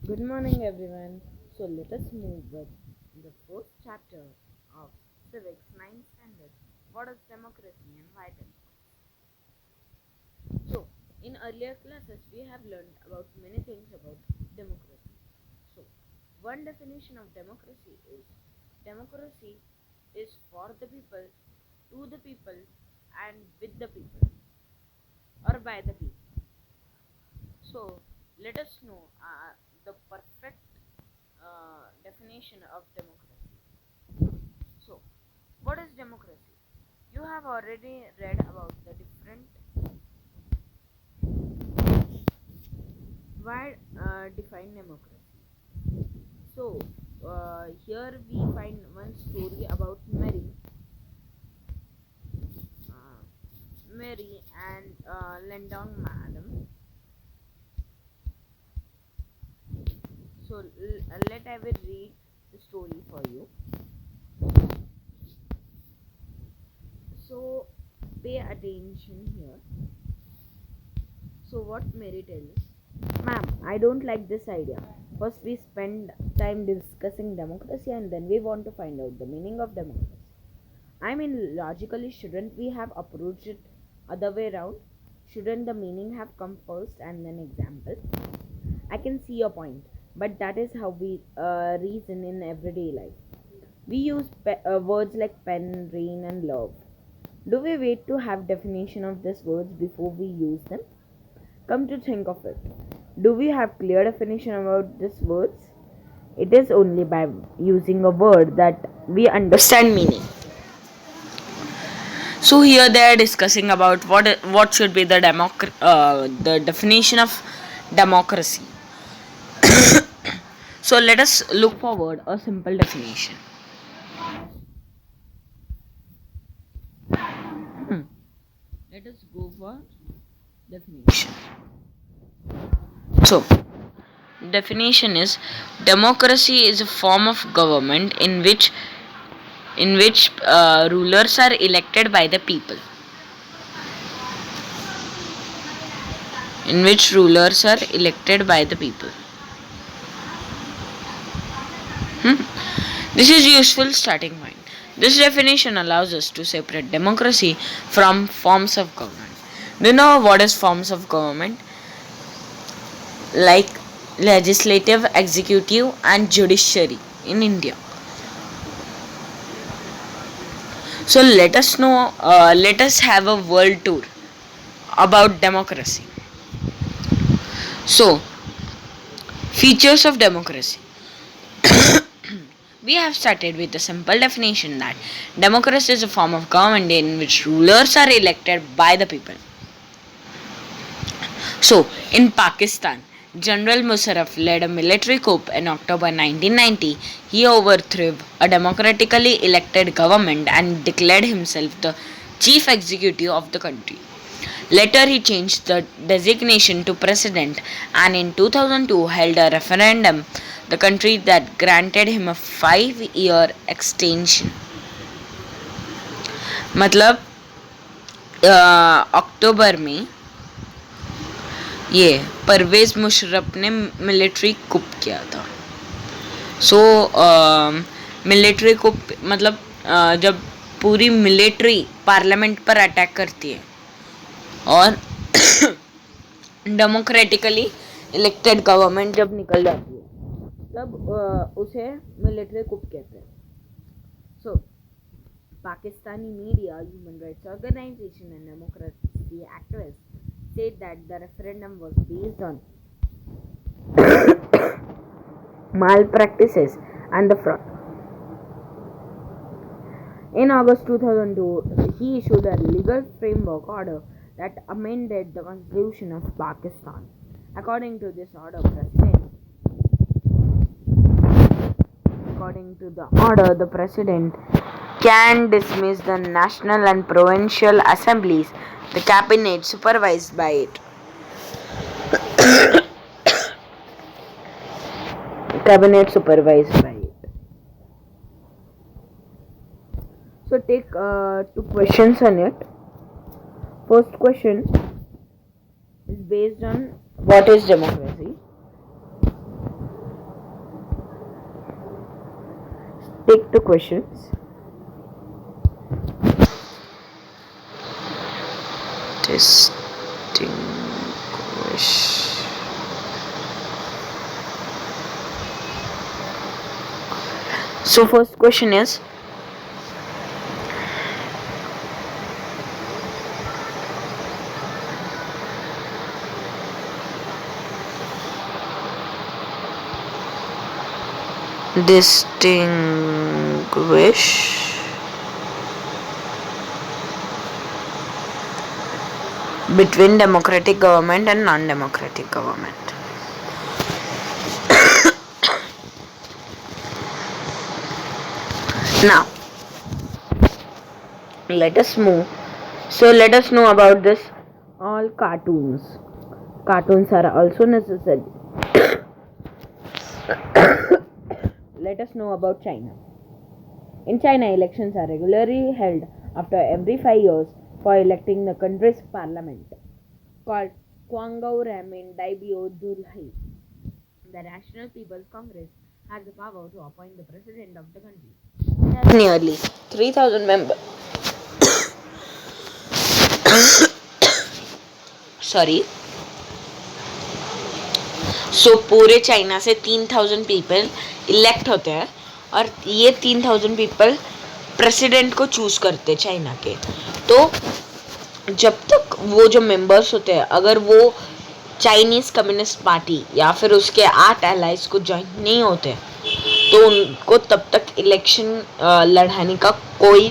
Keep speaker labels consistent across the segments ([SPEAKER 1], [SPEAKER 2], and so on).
[SPEAKER 1] Good morning, everyone. So let us move with the first chapter of Civics 9 Standard. What is democracy and why it is? So, in earlier classes, we have learned about many things about democracy. So, one definition of democracy is for the people, to the people, and with the people, or by the people. So, let us know the perfect definition of democracy. So, what is democracy? You have already read about the different why define democracy. So, here we find one story about Mary and Landon Madam. So, let I will read the story for you. So, pay attention here. So, what Mary tells, ma'am, I don't like this idea. First, we spend time discussing democracy and then we want to find out the meaning of democracy. I mean, logically, shouldn't we have approached it other way around? Shouldn't the meaning have come first and then example? I can see your point, but that is how we reason in everyday life. We use words like pen, rain, and love. Do we wait to have definition of these words before we use them? Come to think of it, do we have clear definition about these words? It is only by using a word that we understand meaning. So here they are discussing about what should be the definition of democracy. So let us look forward a simple definition. Let us go for definition. So definition is democracy is a form of government in which rulers are elected by the people. In which rulers are elected by the people. This is useful starting point. This definition allows us to separate democracy from forms of government. Do you know what is forms of government? Like legislative, executive, and judiciary in India. So let us know. Let us have a world tour about democracy. So, features of democracy. We have started with a simple definition that democracy is a form of government in which rulers are elected by the people. So, in Pakistan, General Musharraf led a military coup in October 1990. He overthrew a democratically elected government and declared himself the chief executive of the country. Later, he changed the designation to president and in 2002 held a referendum the country that granted him a 5-year extension. मतलब अक्टूबर में ये परवेज मुशर्रफ ने military कुप किया था. सो military कुप मतलब जब पूरी military parliament पर अटैक करती है और डेमोक्रेटिकली इलेक्टेड गवर्नमेंट जब निकल जाती है तब उसे मिलिट्री कुप कहते हैं. So Pakistani media, human rights organisation and democracy activist said that the referendum was based on malpractices and the fraud. In August 2002, he issued a legal framework order that amended the Constitution of Pakistan. According to this order, the President can dismiss the national and provincial assemblies, the cabinet supervised by it. So take 2 questions on it. First question is based on what is democracy. take the questions. Distinguish. So first question is, distinguish between democratic government and non-democratic government. Now, let us move. So let us know about this. All cartoons. Cartoons are also necessary. Let us know about China. In China, elections are regularly held after every 5 years for electing the country's parliament, called Guangzhou Ramin Daibyo Dulhai. The National People's Congress has the power to appoint the president of the country. It has nearly 3,000 members. Sorry. सो पूरे China से 3,000 people elect होते हैं और ये 3,000 people president को choose करते हैं China के. तो जब तक वो जो मेंबर्स होते हैं अगर वो चाइनीज कम्युनिस्ट पार्टी या फिर उसके 8 एलाइज को ज्वाइन नहीं होते तो उनको तब तक इलेक्शन लड़ाने का कोई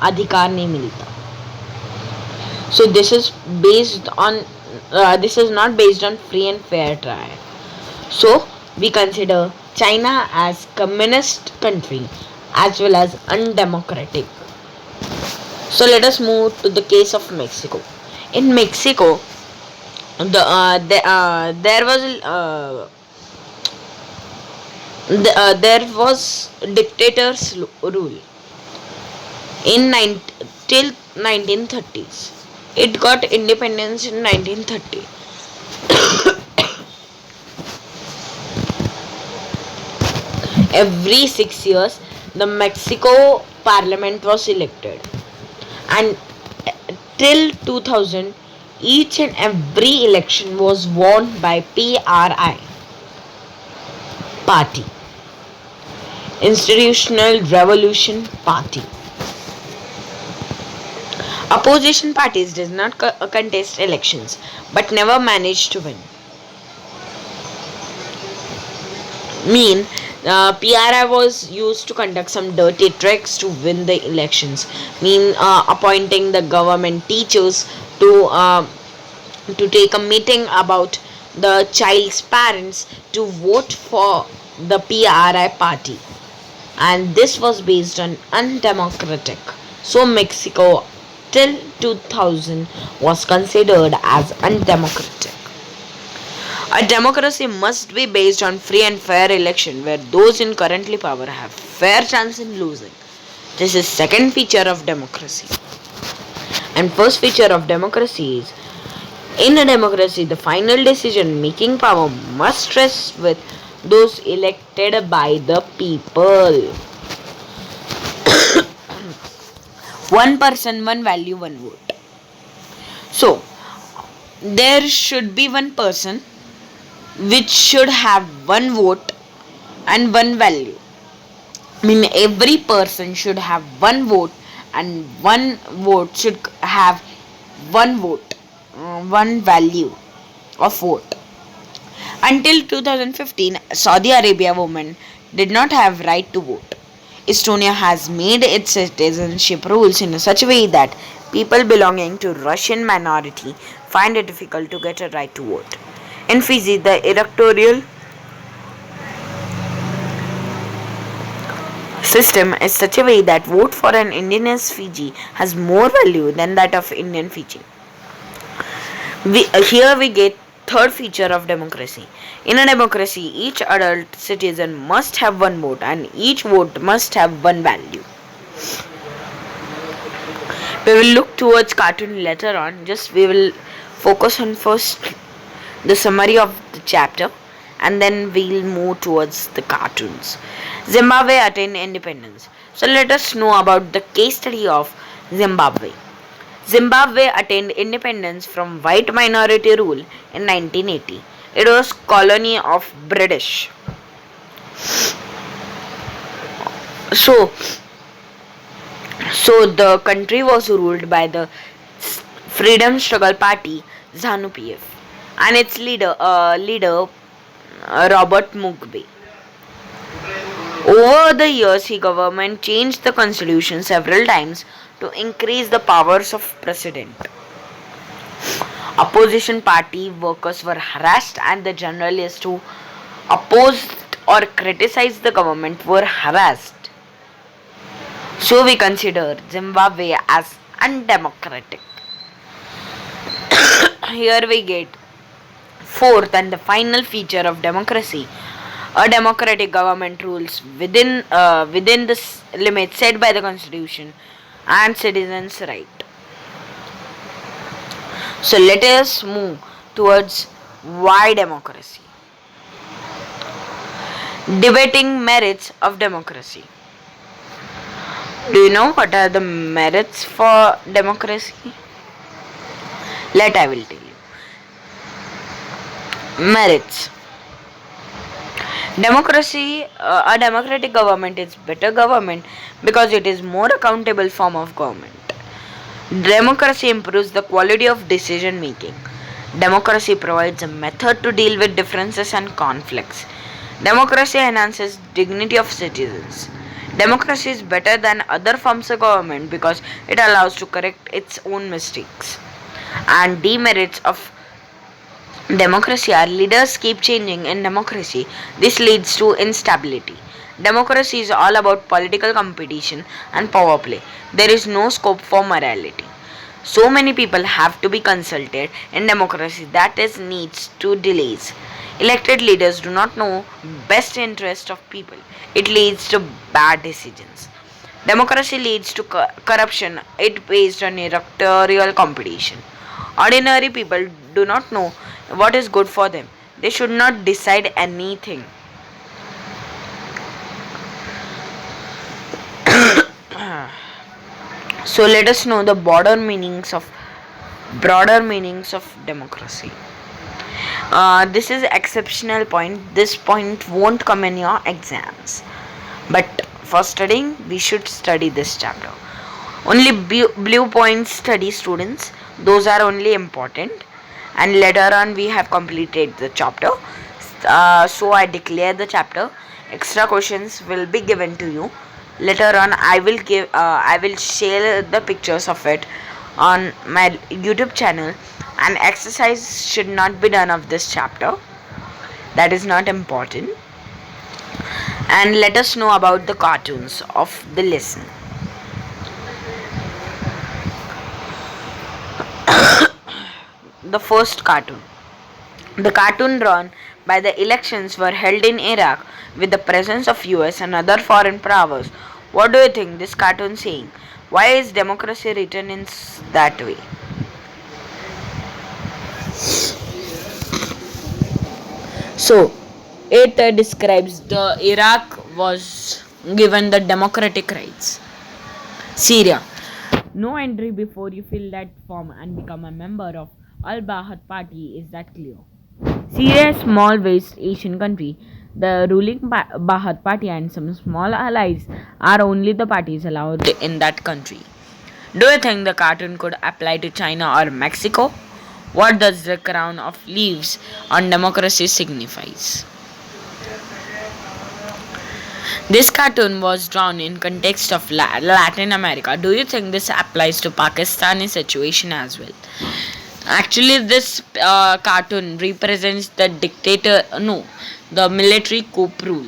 [SPEAKER 1] अधिकार नहीं मिलता. So this is not based on free and fair trial. So we consider China as communist country as well as undemocratic. So let us move to the case of Mexico. In Mexico, there was dictator's rule till 1930s. It got independence in 1930. Every 6 years, the Mexico Parliament was elected, and till 2000, each and every election was won by PRI Party, Institutional Revolution Party. Opposition parties did not contest elections, but never managed to win. PRI was used to conduct some dirty tricks to win the elections. Appointing the government teachers to take a meeting about the child's parents to vote for the PRI party, and this was based on undemocratic. So Mexico till 2000 was considered as undemocratic. A democracy must be based on free and fair election where those in currently power have fair chance in losing. This is second feature of democracy. And first feature of democracy is, in a democracy, the final decision making power must rest with those elected by the people. One person, one value, one vote. So, there should be one person which should have one vote and one value. Every person should have one vote and one vote should have one vote, one value of vote. Until 2015, Saudi Arabia women did not have right to vote. Estonia has made its citizenship rules in such a way that people belonging to Russian minority find it difficult to get a right to vote. In Fiji, the electoral system is such a way that vote for an indigenous Fiji has more value than that of Indian Fiji. Here we get third feature of democracy. In a democracy, each adult citizen must have one vote and each vote must have one value. We will look towards cartoon later on. We will focus on first the summary of the chapter, and then we'll move towards the cartoons. Zimbabwe attained independence. So let us know about the case study of Zimbabwe. Zimbabwe attained independence from white minority rule in 1980. It was colony of British. So, so the country was ruled by the Freedom Struggle Party ZANU PF and its leader Robert Mugabe. Over the years, the government changed the constitution several times to increase the powers of president. Opposition party workers were harassed and the journalists who opposed or criticized the government were harassed. So we consider Zimbabwe as undemocratic. Here we get fourth and the final feature of democracy. A democratic government rules within the limits set by the constitution and citizens' right. So let us move towards why democracy. Debating merits of democracy. Do you know what are the merits for democracy? I will tell you. Merits. Democracy, a democratic government is better government because it is more accountable form of government. Democracy improves the quality of decision making. Democracy provides a method to deal with differences and conflicts. Democracy enhances dignity of citizens. Democracy is better than other forms of government because it allows to correct its own mistakes. And demerits of democracy are leaders keep changing in democracy. This leads to instability. Democracy is all about political competition and power play. There is no scope for morality. So many people have to be consulted in democracy that is needs to delays. Elected leaders do not know best interest of people. It leads to bad decisions. Democracy leads to corruption. It based on electoral competition. Ordinary people do not know what is good for them. They should not decide anything. So let us know the broader meanings of democracy. This is exceptional point. This point won't come in your exams. But for studying, we should study this chapter. Only blue points study students. Those are only important. And later on, we have completed the chapter. So I declare the chapter. Extra questions will be given to you. Later on, I will share the pictures of it on my YouTube channel. And exercise should not be done of this chapter. That is not important. And let us know about the cartoons of the lesson. The first cartoon. The cartoon drawn by the elections were held in Iraq with the presence of US and other foreign powers. What do you think this cartoon saying? Why is democracy written in that way? So, it describes the Iraq was given the democratic rights. Syria. No entry before you fill that form and become a member of Al-Bahad party, is that clear? Syria is a small West Asian country. The ruling Bahad party and some small allies are only the parties allowed in that country. Do you think the cartoon could apply to China or Mexico? What does the crown of leaves on democracy signifies? This cartoon was drawn in context of Latin America. Do you think this applies to Pakistani situation as well? Actually, this cartoon represents the the military coup rule.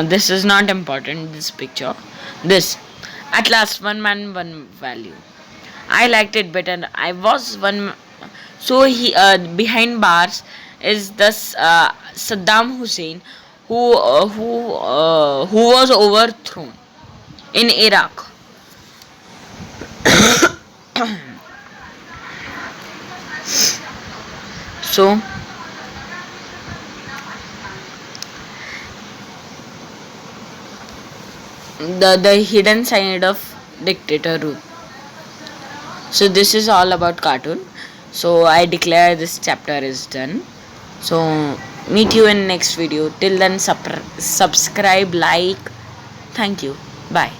[SPEAKER 1] This is not important, this picture. This. At last, one man, one value. I liked it better. I was one. So he behind bars is this Saddam Hussein who was overthrown in Iraq. So the hidden side of dictator rule. So this is all about cartoon. So I declare this chapter is done. So meet you in next video. Till then, subscribe, like. Thank you. Bye.